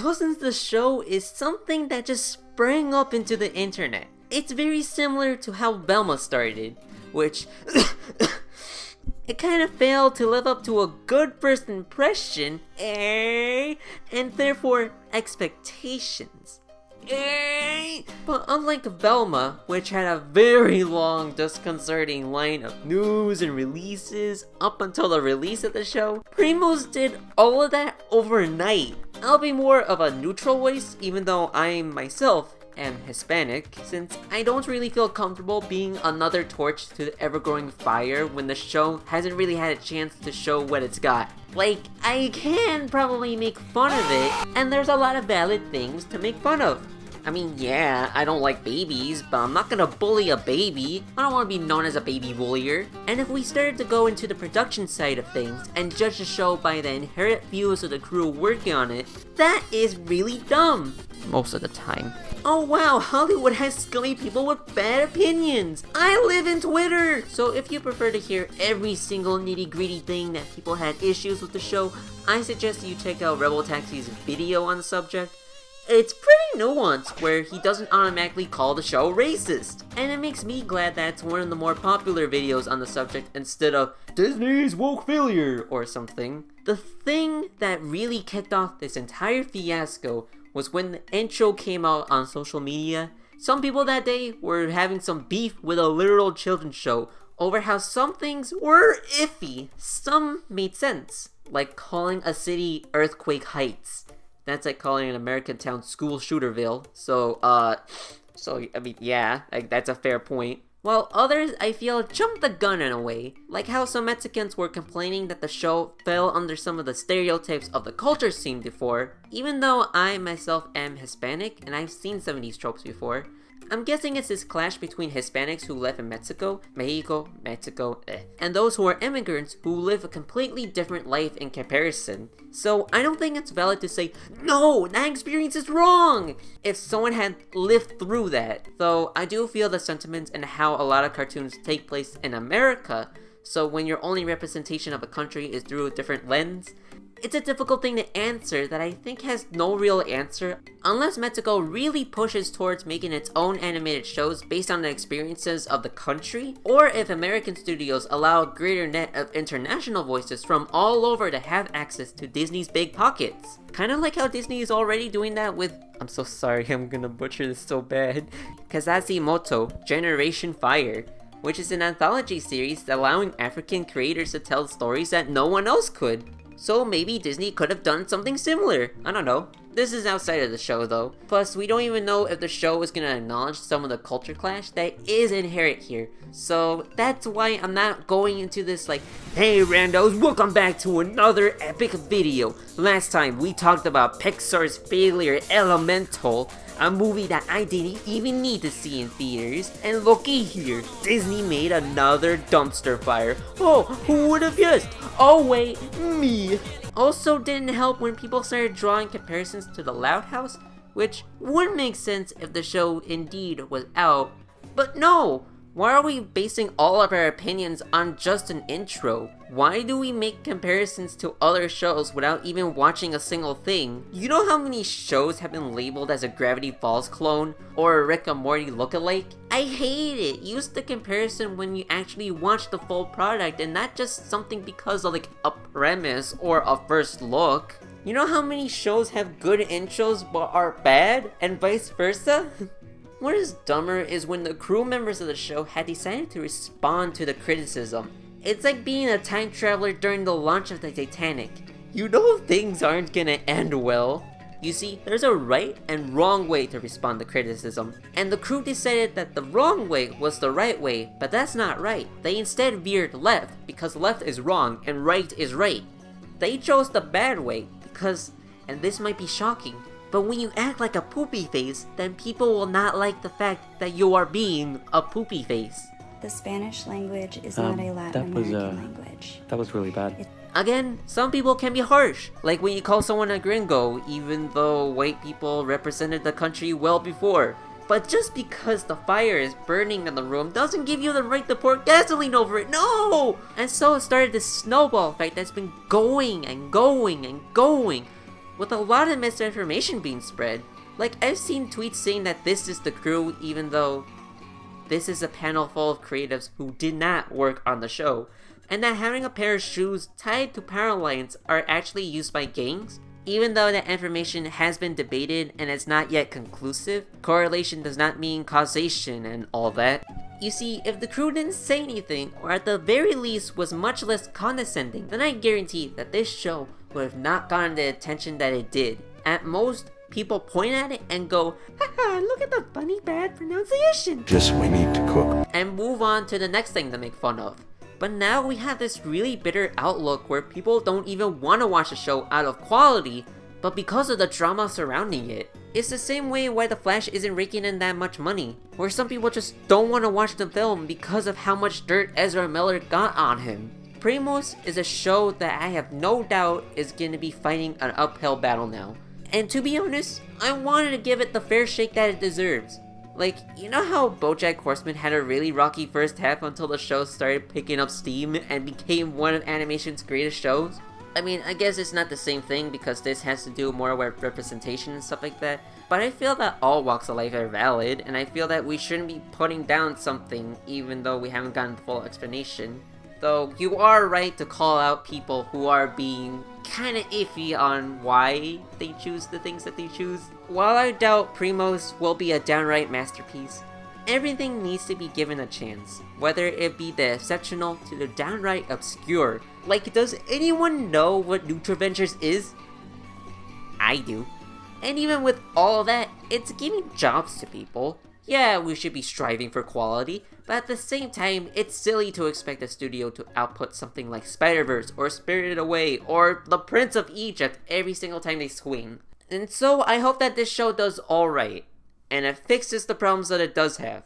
Cousins the show is something that just sprang up into the internet. It's very similar to how Velma started, which it kind of failed to live up to a good first impression, and therefore expectations. But unlike Velma, which had a very long, disconcerting line of news and releases up until the release of the show, Primos did all of that overnight. I'll be more of a neutral voice, even though I myself am Hispanic, since I don't really feel comfortable being another torch to the ever-growing fire when the show hasn't really had a chance to show what it's got. Like, I can probably make fun of it, and there's a lot of valid things to make fun of. I mean, yeah, I don't like babies, but I'm not gonna bully a baby. I don't want to be known as a baby bullier. And if we started to go into the production side of things and judge the show by the inherent views of the crew working on it, that is really dumb. Most of the time. Oh wow, Hollywood has scummy people with bad opinions. I live in Twitter! So if you prefer to hear every single nitty-gritty thing that people had issues with the show, I suggest you check out Rebel Taxi's video on the subject. It's pretty nuanced, where he doesn't automatically call the show racist. And it makes me glad that it's one of the more popular videos on the subject instead of Disney's woke failure or something. The thing that really kicked off this entire fiasco was when the intro came out on social media. Some people that day were having some beef with a literal children's show over how some things were iffy. Some made sense, like calling a city Earthquake Heights. That's like calling an American town School Shooterville. So I mean, yeah, like, that's a fair point. While others, I feel, jumped the gun in a way, like how some Mexicans were complaining that the show fell under some of the stereotypes of the culture seen before. Even though I myself am Hispanic, and I've seen some of these tropes before, I'm guessing it's this clash between Hispanics who live in Mexico, and those who are immigrants who live a completely different life in comparison. So I don't think it's valid to say, no, that experience is wrong, if someone had lived through that. Though I do feel the sentiments and how a lot of cartoons take place in America, so when your only representation of a country is through a different lens, it's a difficult thing to answer that I think has no real answer unless Mexico really pushes towards making its own animated shows based on the experiences of the country, or if American studios allow a greater net of international voices from all over to have access to Disney's big pockets. Kind of like how Disney is already doing that with, I'm so sorry, I'm gonna butcher this so bad, Kazazimoto Generation Fire, which is an anthology series allowing African creators to tell stories that no one else could. So maybe Disney could have done something similar. I don't know. This is outside of the show though. Plus, we don't even know if the show is gonna acknowledge some of the culture clash that is inherent here. So that's why I'm not going into this like, hey randos, welcome back to another epic video. Last time we talked about Pixar's failure Elemental, a movie that I didn't even need to see in theaters, and looky here, Disney made another dumpster fire. Oh, who would have guessed? Oh wait, me. Also didn't help when people started drawing comparisons to The Loud House, which would make sense if the show indeed was out. But no! Why are we basing all of our opinions on just an intro? Why do we make comparisons to other shows without even watching a single thing? You know how many shows have been labeled as a Gravity Falls clone or a Rick and Morty lookalike? I hate it. Use the comparison when you actually watch the full product and not just something because of like a premise or a first look. You know how many shows have good intros but are bad and vice versa? What is dumber is when the crew members of the show had decided to respond to the criticism. It's like being a time traveler during the launch of the Titanic. You know things aren't gonna end well. You see, there's a right and wrong way to respond to criticism, and the crew decided that the wrong way was the right way, but that's not right. They instead veered left, because left is wrong and right is right. They chose the bad way, because, and this might be shocking, but when you act like a poopy face, then people will not like the fact that you are being a poopy face. The Spanish language is not a Latin American language. That was really bad. Again, some people can be harsh, like when you call someone a gringo, even though white people represented the country well before. But just because the fire is burning in the room doesn't give you the right to pour gasoline over it, no! And so it started this snowball effect that's been going and going and going. with a lot of misinformation being spread. Like, I've seen tweets saying that this is the crew, even though this is a panel full of creatives who did not work on the show, and that having a pair of shoes tied to power lines are actually used by gangs. Even though that information has been debated and is not yet conclusive, correlation does not mean causation and all that. You see, if the crew didn't say anything, or at the very least was much less condescending, then I guarantee that this show would have not gotten the attention that it did. At most, people point at it and go, haha, look at the funny bad pronunciation. Just we need to cook. And move on to the next thing to make fun of. But now we have this really bitter outlook where people don't even want to watch the show out of quality, but because of the drama surrounding it. It's the same way why The Flash isn't raking in that much money, where some people just don't want to watch the film because of how much dirt Ezra Miller got on him. Primos is a show that I have no doubt is going to be fighting an uphill battle now. And to be honest, I wanted to give it the fair shake that it deserves. Like, you know how BoJack Horseman had a really rocky first half until the show started picking up steam and became one of animation's greatest shows? I mean, I guess it's not the same thing because this has to do more with representation and stuff like that, but I feel that all walks of life are valid, and I feel that we shouldn't be putting down something even though we haven't gotten the full explanation. Though, you are right to call out people who are being kinda iffy on why they choose the things that they choose. While I doubt Primos will be a downright masterpiece, everything needs to be given a chance, whether it be the exceptional to the downright obscure. Like, does anyone know what Nutraventures is? I do. And even with all that, it's giving jobs to people. Yeah, we should be striving for quality, but at the same time, it's silly to expect a studio to output something like Spider-Verse or Spirited Away or The Prince of Egypt every single time they swing. And so I hope that this show does alright, and it fixes the problems that it does have.